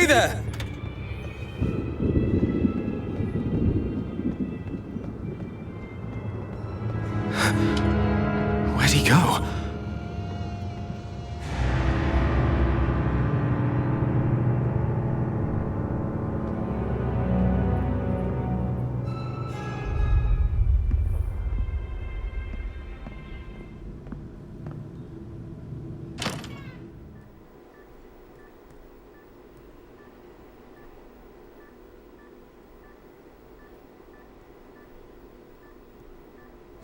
there! Where'd he go?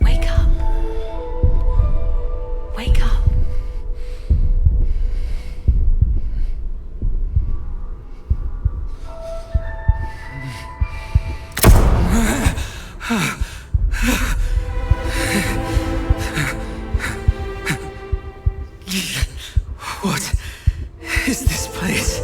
Wake up. Wake up. What is this place?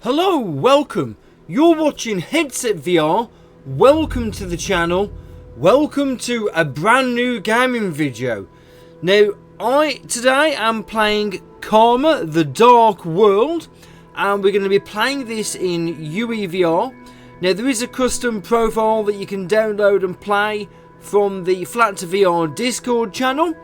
Hello, welcome. You're watching Headset VR. Welcome to the channel. Welcome to a brand new gaming video. Now, today am playing Karma: The Dark World, and we're going to be playing this in UEVR. Now, there is a custom profile that you can download and play from the Flat to VR Discord channel.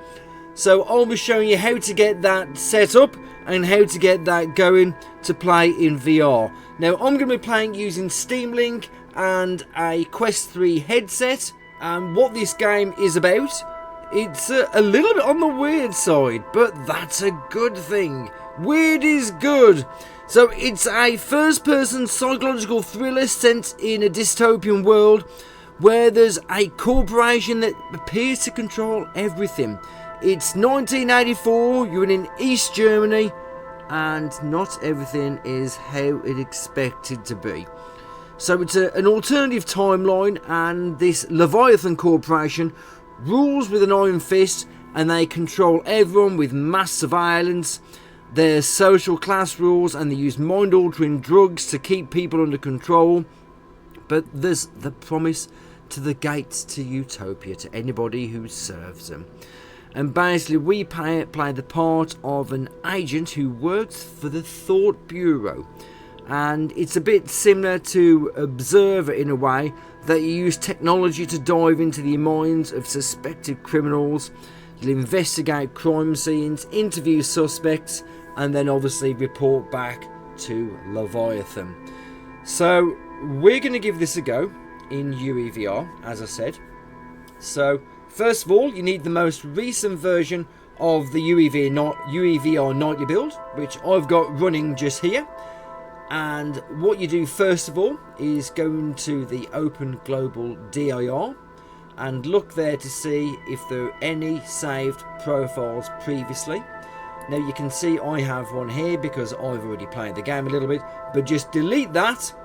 So I'll be showing you how to get that set up and how to get that going to play in VR. Now I'm going to be playing using Steam Link and a Quest 3 headset, and what this game is about, it's a little bit on the weird side, but that's a good thing. Weird is good. So it's a first-person psychological thriller set in a dystopian world where there's a corporation that appears to control everything. It's 1984, you're in East Germany, and not everything is how it expected to be. So it's an alternative timeline, and this Leviathan Corporation rules with an iron fist, and they control everyone with mass surveillance. There's social class rules, and they use mind-altering drugs to keep people under control. But there's the promise to the gates to utopia to anybody who serves them. And basically we play the part of an agent who works for the Thought Bureau. And it's a bit similar to Observer in a way, that you use technology to dive into the minds of suspected criminals. You'll investigate crime scenes, interview suspects, and then obviously report back to Leviathan. So we're going to give this a go in UEVR, as I said. So first of all, you need the most recent version of the UEVR nightly build, which I've got running just here. And what you do first of all is go into the Open Global DIR and look there to see if there are any saved profiles previously. Now you can see I have one here because I've already played the game a little bit, but just delete that,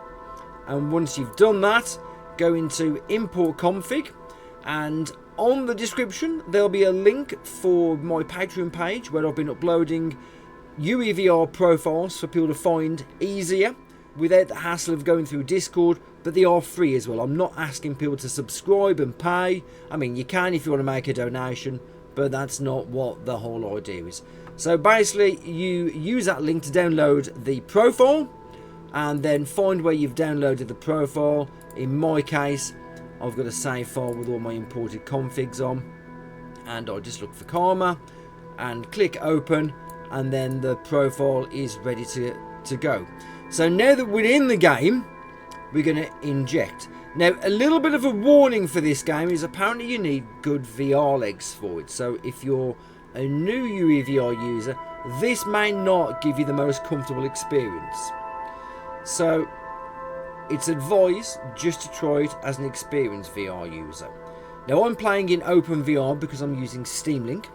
and once you've done that, go into Import Config, and on the description there'll be a link for my Patreon page where I've been uploading UEVR profiles for people to find easier without the hassle of going through Discord, but they are free as well. I'm not asking people to subscribe and pay. I mean, you can if you want to make a donation, but that's not what the whole idea is. So basically you use that link to download the profile and then find where you've downloaded the profile. In my case, I've got a save file with all my imported configs on, and I just look for Karma and click open, and then the profile is ready to go. So now that we're in the game, we're going to inject. Now a little bit of a warning for this game is apparently you need good VR legs for it. So if you're a new UEVR user, this may not give you the most comfortable experience. So it's advised just to try it as an experienced VR user. Now I'm playing in OpenVR because I'm using Steam Link.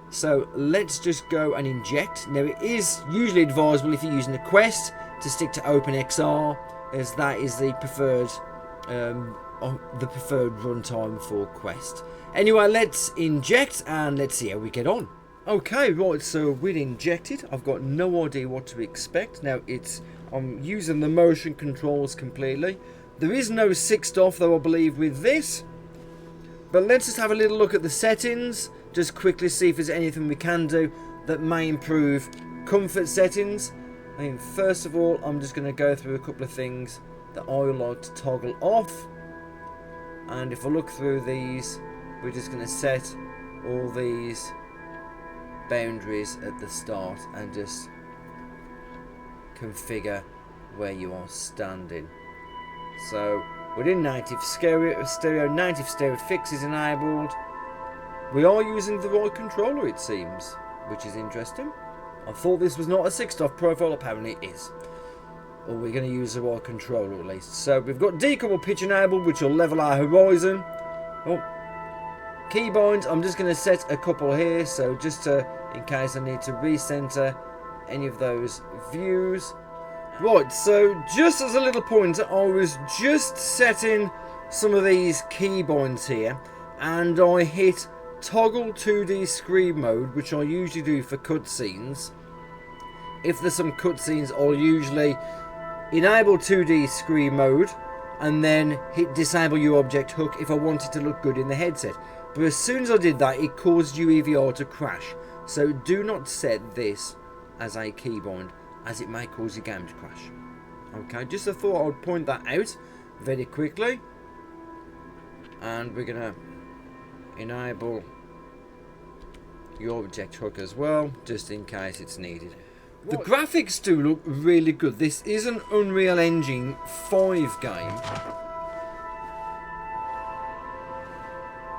So let's just go and inject. Now it is usually advisable if you're using a Quest to stick to OpenXR, as that is the preferred runtime for Quest. Anyway, let's inject and let's see how we get on. Okay, right, so we're injected. I've got no idea what to expect. Now I'm using the motion controls completely. There is no 6-off though, I believe, with this. But let's just have a little look at the settings. Just quickly see if there's anything we can do that may improve comfort settings. I mean, first of all, I'm just going to go through a couple of things that I would like to toggle off. And if I look through these, we're just going to set all these boundaries at the start and just configure where you are standing. So within native stereo, native stereo fix is enabled. We are using the right controller, it seems, which is interesting. I thought this was not a 6-off profile, apparently it is. Or we're going to use the right controller at least. So we've got decouple pitch enabled, which will level our horizon. Oh, keybinds, I'm just going to set a couple here, so just in case I need to recenter any of those views. Right, so just as a little pointer, I was just setting some of these keybinds here, and I hit toggle 2D screen mode, which I usually do for cutscenes. If there's some cutscenes, I'll usually enable 2D screen mode and then hit disable your object hook if I want it to look good in the headset. But as soon as I did that, it caused UEVR to crash. So do not set this as a keybind, as it may cause your game to crash. Okay, just I thought I would point that out very quickly. And we're gonna enable your object hook as well, just in case it's needed. The graphics do look really good. This is an Unreal Engine 5 game,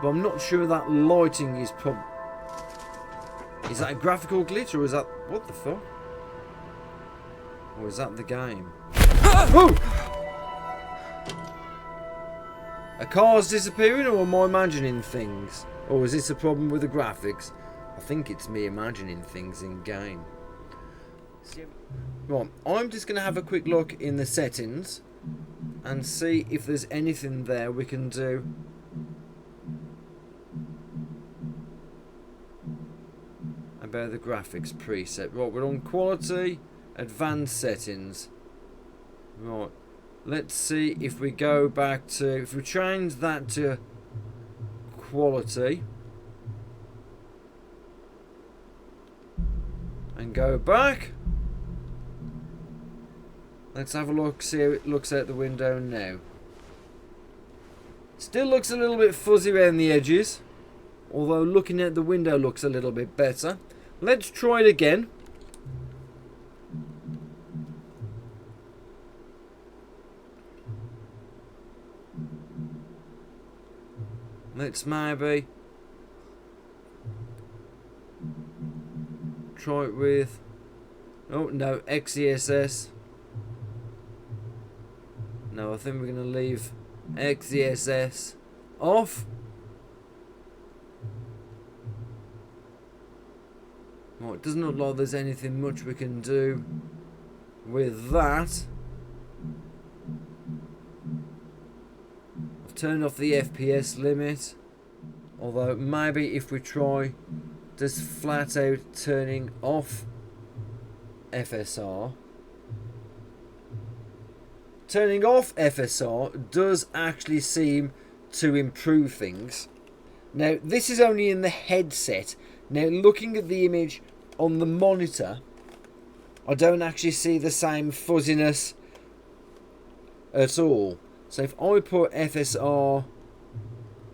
but I'm not sure that lighting is is that a graphical glitch, or is that, what the fuck? Or is that the game? Whoa! A car's disappearing, or am I imagining things? Or is this a problem with the graphics? I think it's me imagining things in game. Right, I'm just going to have a quick look in the settings and see if there's anything there we can do. About the graphics preset. Right, we're on quality, advanced settings. Right, let's see if we go back to, if we change that to quality and go back. Let's have a look, see how it looks out the window now. Still looks a little bit fuzzy around the edges, although looking at the window looks a little bit better. Let's try it again. Let's maybe try it with, oh no, XESS. No, I think we're going to leave XESS off. Well, it doesn't look like there's anything much we can do with that. I've turned off the FPS limit. Although maybe if we try just flat out turning off FSR. Turning off FSR does actually seem to improve things. Now, this is only in the headset. Now, looking at the image on the monitor, I don't actually see the same fuzziness at all. So if I put FSR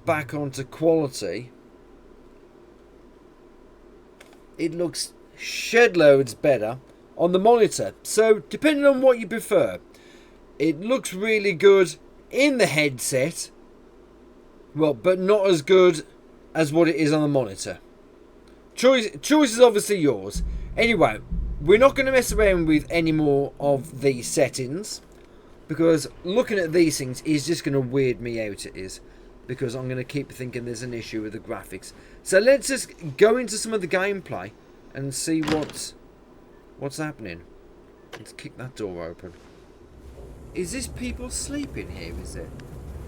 back onto quality, it looks shed loads better on the monitor. So, depending on what you prefer, it looks really good in the headset, well, but not as good as what it is on the monitor. Choice is obviously yours. Anyway, we're not going to mess around with any more of these settings, because looking at these things is just going to weird me out, it is. Because I'm going to keep thinking there's an issue with the graphics. So let's just go into some of the gameplay and see what's happening. Let's kick that door open. Is this people sleeping here, is it?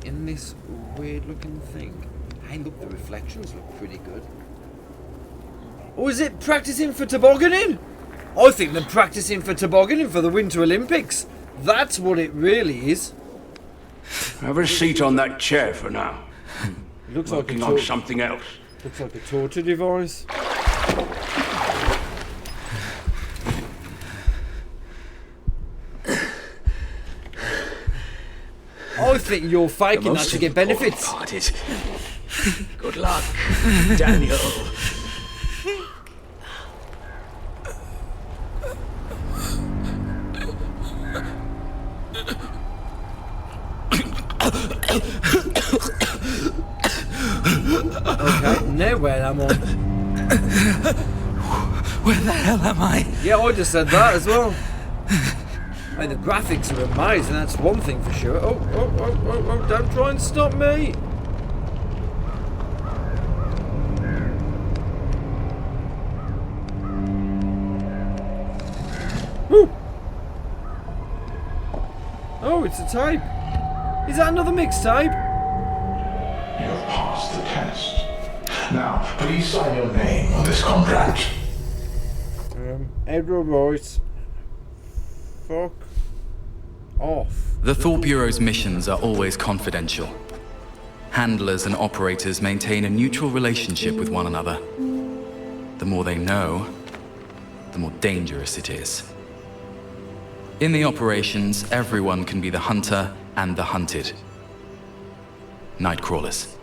In this weird looking thing? Hey, look, the reflections look pretty good. Or is it practicing for tobogganing? I think they're practicing for tobogganing for the Winter Olympics. That's what it really is. Have a seat on that chair for now. It looks Working like on something else. Looks like a torture device. I think you're faking that to get benefits. Good luck, Daniel. Okay, now where am I? Where the hell am I? Yeah, I just said that as well. I mean, the graphics are amazing, that's one thing for sure. Oh, don't try and stop me. Woo. Oh, it's a tape. Is that another mixtape? You have passed the test. Now, please sign your name on this contract. Edward Royce. Fuck off. The Thought Bureau's missions are always confidential. Handlers and operators maintain a neutral relationship with one another. The more they know, the more dangerous it is. In the operations, everyone can be the hunter and the hunted. Nightcrawlers.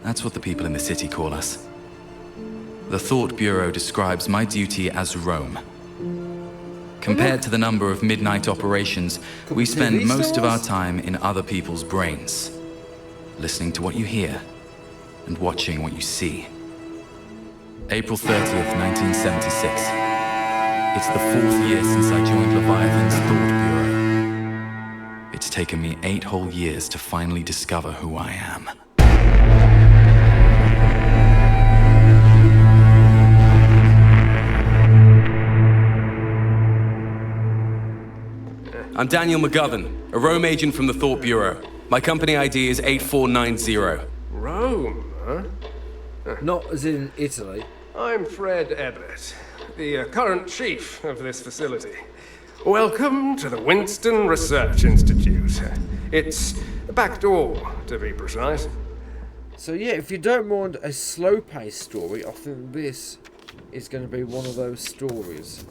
That's what the people in the city call us. The Thought Bureau describes my duty as roam. Compared to the number of midnight operations, we spend most of our time in other people's brains, listening to what you hear and watching what you see. April 30th, 1976. It's the 4th year since I joined Leviathan's Thought Bureau. It's taken me 8 whole years to finally discover who I am. I'm Daniel McGovern, a roam agent from the Thought Bureau. My company ID is 8490. Rome, huh? Not as in Italy. I'm Fred Ebbett, the current chief of this facility. Welcome to the Winston Research Institute. It's a back door, to be precise. So yeah, if you don't mind a slow-paced story, I think this is going to be one of those stories.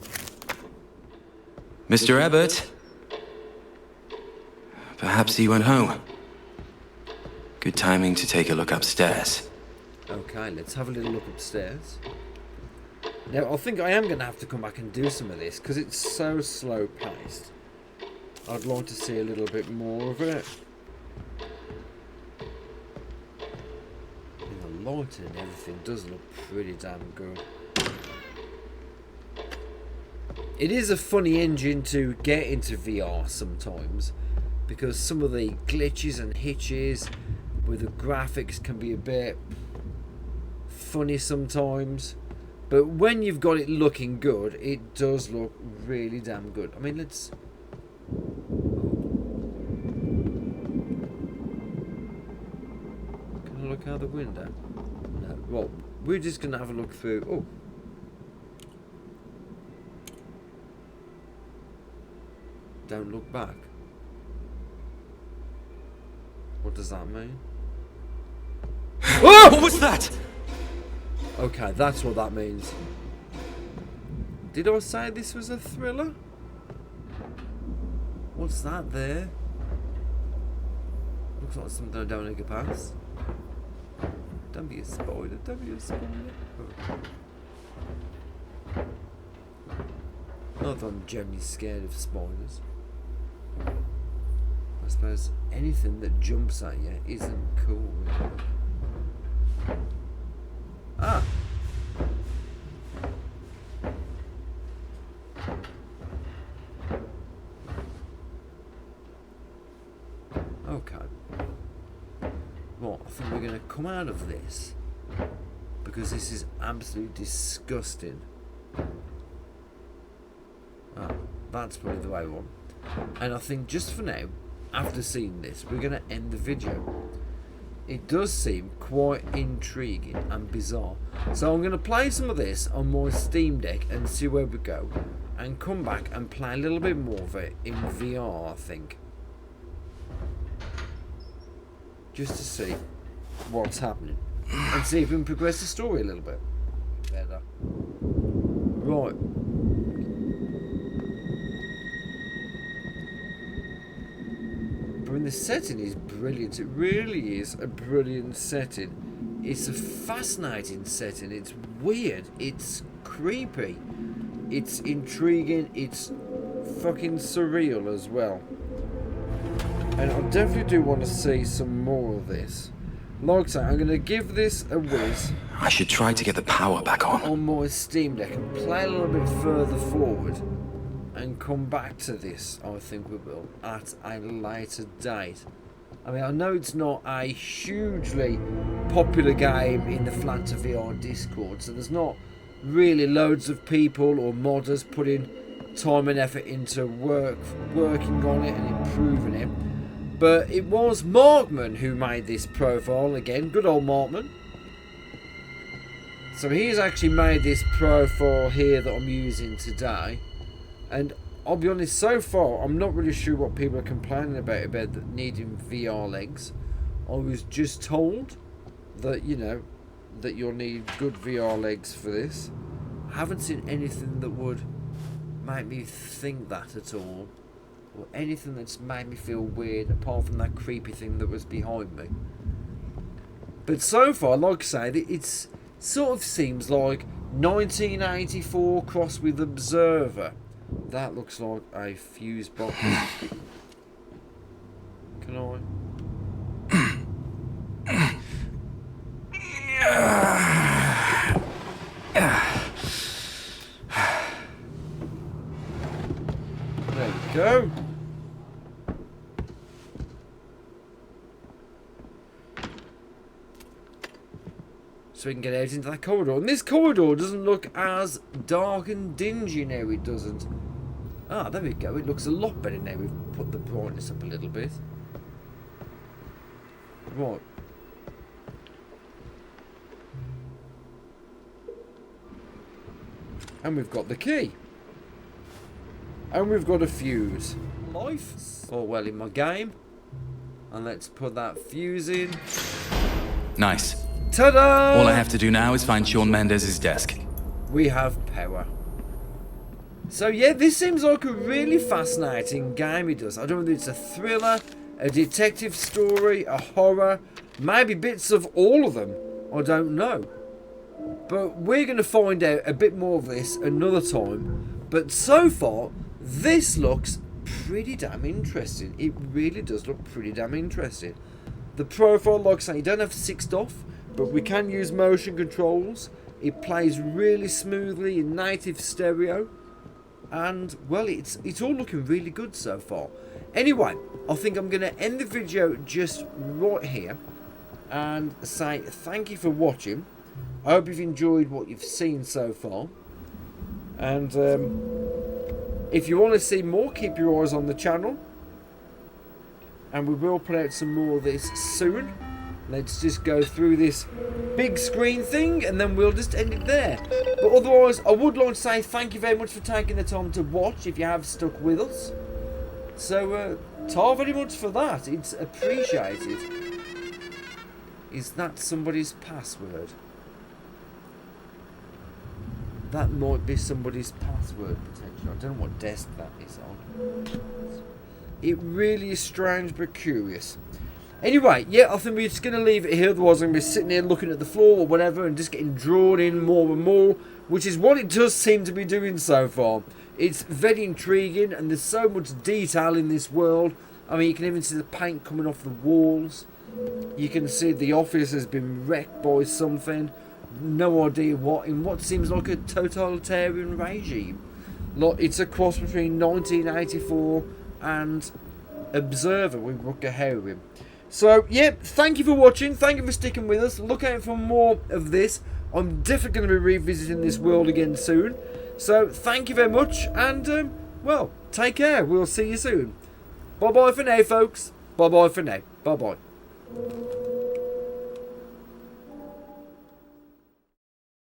Mr. Ebbett? Perhaps he went home. Good timing to take a look upstairs. Okay, let's have a little look upstairs. Now, I think I am going to have to come back and do some of this, because it's so slow-paced. I'd like to see a little bit more of it. And the lighting and everything does look pretty damn good. It is a funny engine to get into VR sometimes, because some of the glitches and hitches with the graphics can be a bit funny sometimes. But when you've got it looking good, it does look really damn good. I mean, let's... Can I look out the window? No. Well, we're just going to have a look through... Oh. Don't look back. What does that mean? Oh! What was that? Okay, that's what that means. Did I say this was a thriller? What's that there? Looks like something I don't want to get past. Don't be a spoiler, don't be a spoiler. Oh. Not that I'm generally scared of spoilers. I suppose anything that jumps at you isn't cool, really. think we're going to come out of this, because this is absolutely disgusting. Oh, that's probably the way we want. And I think just for now, after seeing this, we're going to end the video. It does seem quite intriguing and bizarre. So I'm going to play some of this on my Steam Deck and see where we go. And come back and play a little bit more of it in VR, I think. Just to see what's happening. And see if we can progress the story a little bit better. Right. The setting is brilliant. It really is a brilliant setting. It's a fascinating setting. It's weird. It's creepy. It's intriguing. It's fucking surreal as well. And I definitely do want to see some more of this. Like I say, I'm going to give this a whiz. I should try to get the power back on my Steam Deck and play a little bit further forward. And come back to this, I think we will, at a later date. I mean, I know it's not a hugely popular game in the Flat to VR Discord, so there's not really loads of people or modders putting time and effort into working on it and improving it. But it was Markman who made this profile again, good old Markman. So he's actually made this profile here that I'm using today. And I'll be honest, so far, I'm not really sure what people are complaining about needing VR legs. I was just told that, you know, that you'll need good VR legs for this. I haven't seen anything that would make me think that at all. Or anything that's made me feel weird, apart from that creepy thing that was behind me. But so far, like I say, it sort of seems like 1984 crossed with Observer. That looks like a fuse box. Can I? There we go. So we can get out into that corridor. And this corridor doesn't look as dark and dingy now, it doesn't. Ah, there we go. It looks a lot better now. We've put the brightness up a little bit. Right. And we've got the key. And we've got a fuse. Life. Oh, well, in my game. And let's put that fuse in. Nice. Ta-da! All I have to do now is find Shawn Mendes' desk. We have power. So yeah, this seems like a really fascinating game it does. I don't know whether it's a thriller, a detective story, a horror, maybe bits of all of them. I don't know. But we're going to find out a bit more of this another time. But so far, this looks pretty damn interesting. It really does look pretty damn interesting. The profile, like I say, you don't have to 6 off, but we can use motion controls. It plays really smoothly in native stereo. And, well, it's all looking really good so far. Anyway, I think I'm going to end the video just right here. And say thank you for watching. I hope you've enjoyed what you've seen so far. And if you want to see more, keep your eyes on the channel. And we will put out some more of this soon. Let's just go through this big screen thing and then we'll just end it there. But otherwise, I would like to say thank you very much for taking the time to watch if you have stuck with us. So, tar very much for that. It's appreciated. Is that somebody's password? That might be somebody's password potentially. I don't know what desk that is on. It really is strange but curious. Anyway, yeah, I think we're just going to leave it here. Otherwise, I'm going to be sitting here looking at the floor or whatever and just getting drawn in more and more, which is what it does seem to be doing so far. It's very intriguing and there's so much detail in this world. I mean, you can even see the paint coming off the walls. You can see the office has been wrecked by something. No idea what, in what seems like a totalitarian regime. Like, it's a cross between 1984 and Observer with Rutger Hauer. So, yeah, thank you for watching. Thank you for sticking with us. Look out for more of this. I'm definitely going to be revisiting this world again soon. So, thank you very much. And, well, take care. We'll see you soon. Bye-bye for now, folks. Bye-bye for now. Bye-bye.